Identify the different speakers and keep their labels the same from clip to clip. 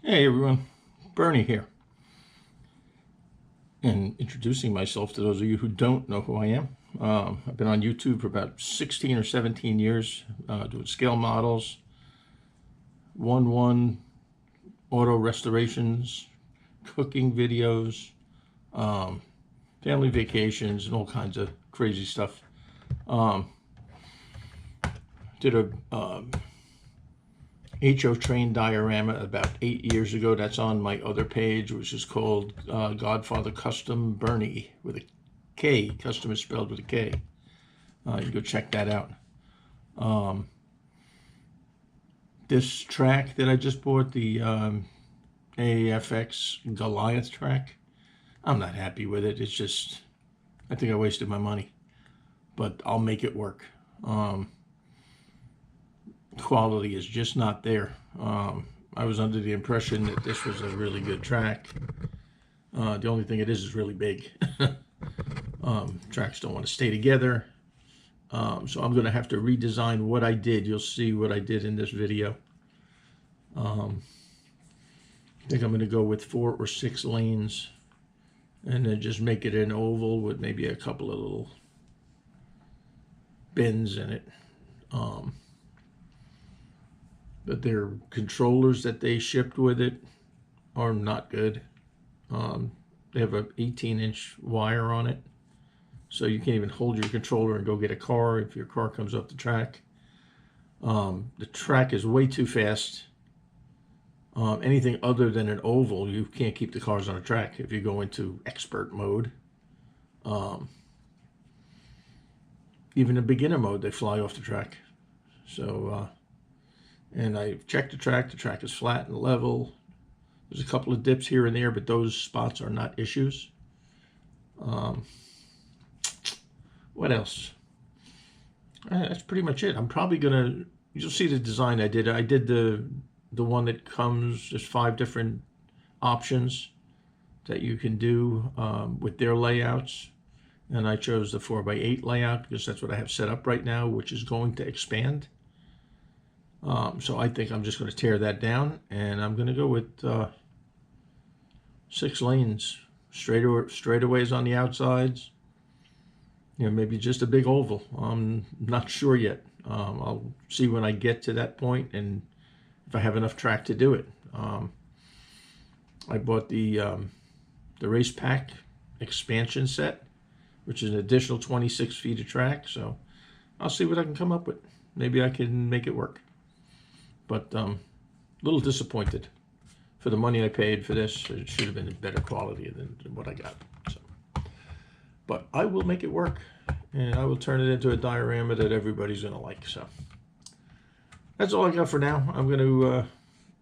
Speaker 1: Hey everyone, Bernie here. And introducing myself to those of you who don't know who I am. I've been on YouTube for about 16 or 17 years doing scale models, 1-1 auto restorations, cooking videos, family vacations, and all kinds of crazy stuff. Did a HO train diorama about 8 years ago. That's on my other page, which is called Godfather Custom Bernie with a K. Custom is spelled with a K. You can go check that out. This track that I just bought, the AFX Goliath track, I'm not happy with it. It's just, I think I wasted my money, but I'll make it work. Quality is just not there. I was under the impression that this was a really good track. The only thing it is really big. Tracks don't want to stay together. So I'm going to have to redesign what I did. You'll see what I did in this video. I think I'm going to go with 4 or 6 lanes and then just make it an oval with maybe a couple of little bends in it. But their controllers that they shipped with it are not good. They have an 18-inch wire on it, so you can't even hold your controller and go get a car if your car comes off the track. The track is way too fast. Anything other than an oval, you can't keep the cars on a track if you go into expert mode. Even in beginner mode, they fly off the track. So, and I checked the track is flat and level. There's a couple of dips here and there, but those spots are not issues. What else? That's pretty much it. I'm probably gonna, you'll see the design I did. I did the one that comes, there's 5 different options that you can do with their layouts. And I chose the 4x8 layout because that's what I have set up right now, which is going to expand. So I think I'm just going to tear that down, and I'm going to go with 6 lanes, straightaways on the outsides. You know, maybe just a big oval. I'm not sure yet. I'll see when I get to that point and if I have enough track to do it. I bought the race pack expansion set, which is an additional 26 feet of track. So I'll see what I can come up with. Maybe I can make it work. But a little disappointed for the money I paid for this. It should have been better quality than what I got. So, but I will make it work, and I will turn it into a diorama that everybody's going to like. So that's all I got for now. I'm going to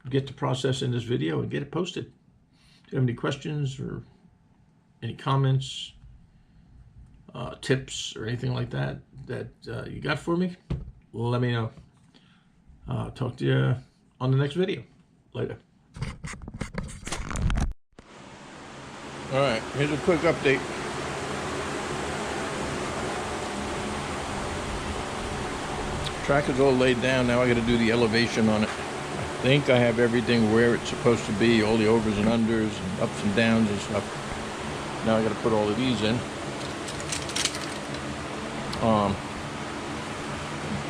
Speaker 1: get to processing this video and get it posted. If you have any questions or any comments, tips, or anything like that you got for me, let me know. Talk to you on the next video. Later. All right, here's a quick update. Track is all laid down. Now I got to do the elevation on it. I think I have everything where it's supposed to be, all the overs and unders and ups and downs and stuff. Now I got to put all of these in.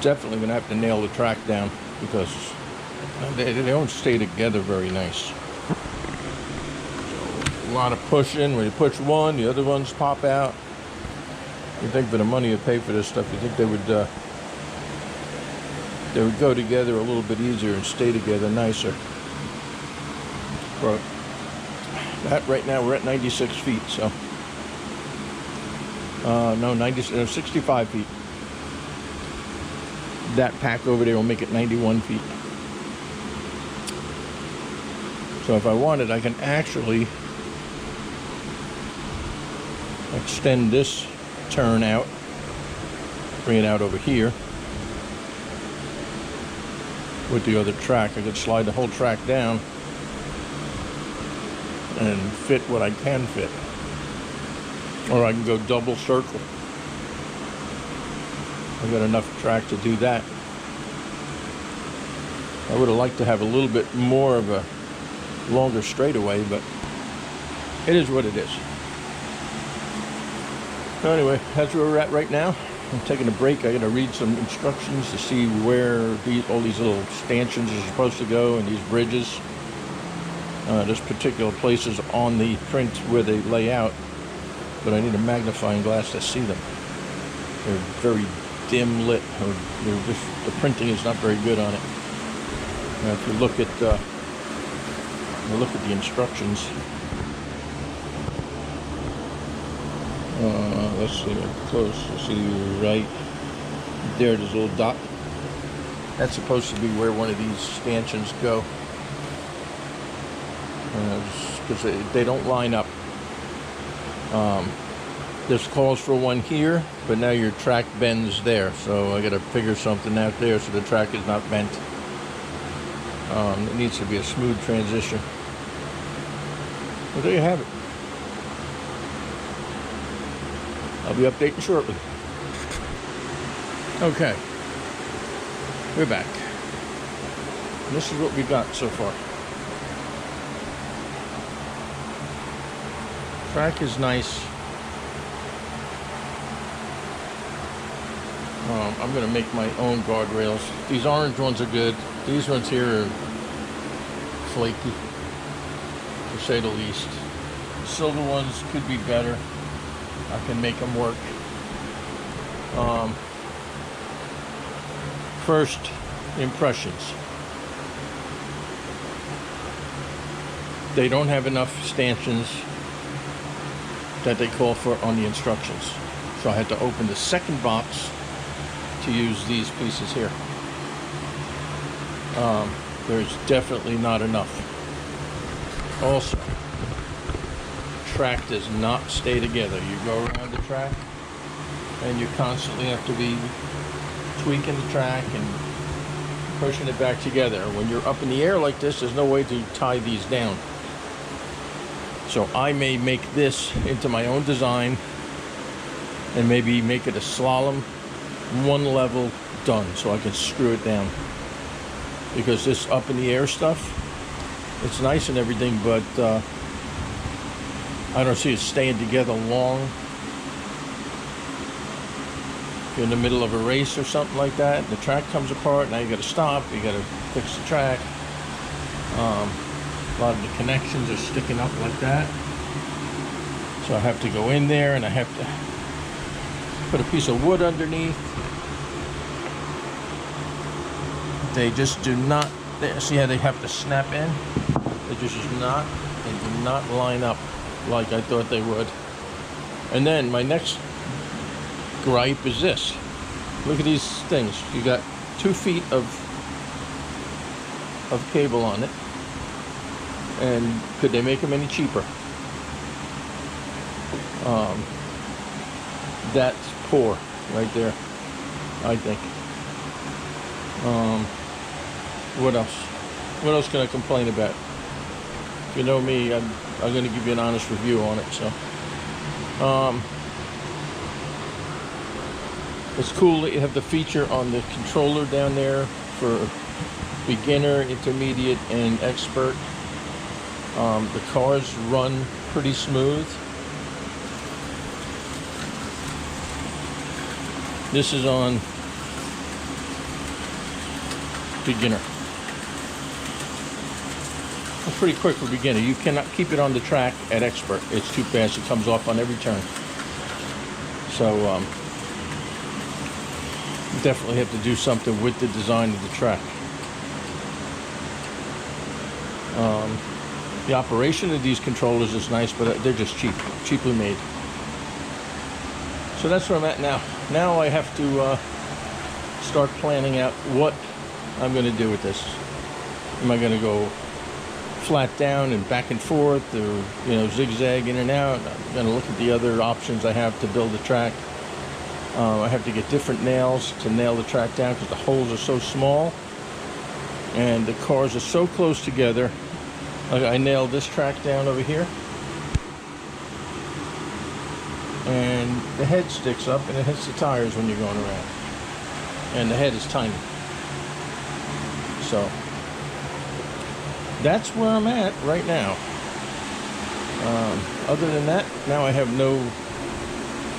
Speaker 1: Definitely gonna have to nail the track down because they don't stay together very nice. So, a lot of pushing. When you push one, the other ones pop out. You think for the money you pay for this stuff, you think they would go together a little bit easier and stay together nicer. But that right now we're at 96 feet, so no, 65 feet. That pack over there will make it 91 feet. So if I wanted, I can actually extend this turn out, bring it out over here with the other track. I could slide the whole track down and fit what I can fit. Or I can go double circle. I've got enough track to do that. I would have liked to have a little bit more of a longer straightaway, but it is what it is. So anyway, that's where we're at right now. I'm taking a break. I got to read some instructions to see where all these little stanchions are supposed to go and these bridges. There's particular places on the print where they lay out, but I need a magnifying glass to see them. They're very dim lit. The printing is not very good on it. Now, if you look at the instructions, let's see, close. Let's see, right there. There's a little dot. That's supposed to be where one of these stanchions go, because they don't line up. There's calls for one here, but now your track bends there, so I got to figure something out there so the track is not bent. It needs to be a smooth transition. Well, there you have it. I'll be updating shortly. Okay, we're back. And this is what we got so far. Track is nice. I'm going to make my own guardrails. These orange ones are good. These ones here are flaky, to say the least. The silver ones could be better. I can make them work. First impressions. They don't have enough stanchions that they call for on the instructions. So I had to open the second box to use these pieces here. There's definitely not enough. Also, track does not stay together. You go around the track and you constantly have to be tweaking the track and pushing it back together. When you're up in the air like this, there's no way to tie these down. So I may make this into my own design and maybe make it a slalom, one level, done, so I can screw it down. Because this up in the air stuff, it's nice and everything, but I don't see it staying together long. If you're in the middle of a race or something like that, the track comes apart, now you got to stop, you got to fix the track. A lot of the connections are sticking up like that. So I have to go in there and I have to put a piece of wood underneath. They just do not, see how they have to snap in? They do not line up like I thought they would. And then my next gripe is this. Look at these things. You got 2 feet of cable on it. And could they make them any cheaper? That's poor right there, I think. What else? What else can I complain about? If you know me, I'm going to give you an honest review on it. So, it's cool that you have the feature on the controller down there for beginner, intermediate, and expert. The cars run pretty smooth. This is on beginner. It's pretty quick for beginner. You cannot keep it on the track at expert. It's too fast. It comes off on every turn. So you definitely have to do something with the design of the track. The operation of these controllers is nice, but they're just cheaply made. So that's where I'm at now. Now I have to start planning out what I'm going to do with this. Am I going to go flat down and back and forth, or zigzag in and out? I'm going to look at the other options I have to build the track. I have to get different nails to nail the track down because the holes are so small and the cars are so close together. I nailed this track down over here, and the head sticks up and it hits the tires when you're going around, and the head is tiny. So that's where I'm at right now. Other than that, now I have no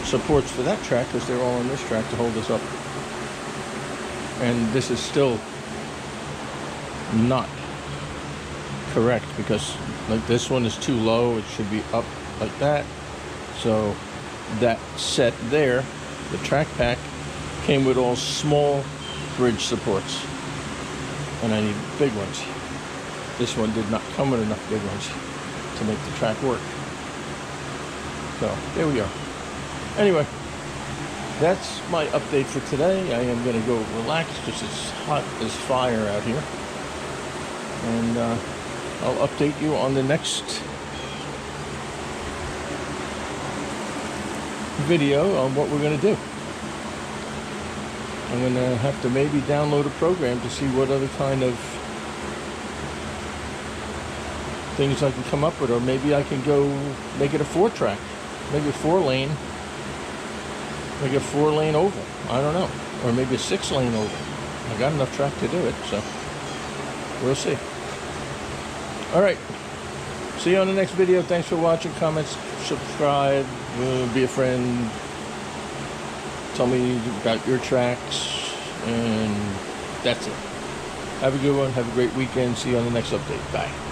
Speaker 1: supports for that track because they're all on this track to hold us up. And this is still not correct because like this one is too low. It should be up like that. So that set there, the track pack, came with all small bridge supports, and I need big ones. This one did not come with enough big ones to make the track work. So there we go. Anyway, that's my update for today. I am going to go relax because it's hot as fire out here, and I'll update you on the next video on what we're going to do. I'm going to have to maybe download a program to see what other kind of things I can come up with, or maybe I can go make it a 4-track, maybe a 4-lane, make a 4-lane oval. I don't know, or maybe a 6-lane oval. I got enough track to do it, so we'll see. All right, see you on the next video. Thanks for watching. Comments, subscribe, be a friend. Tell me about your tracks, and that's it. Have a good one. Have a great weekend. See you on the next update. Bye.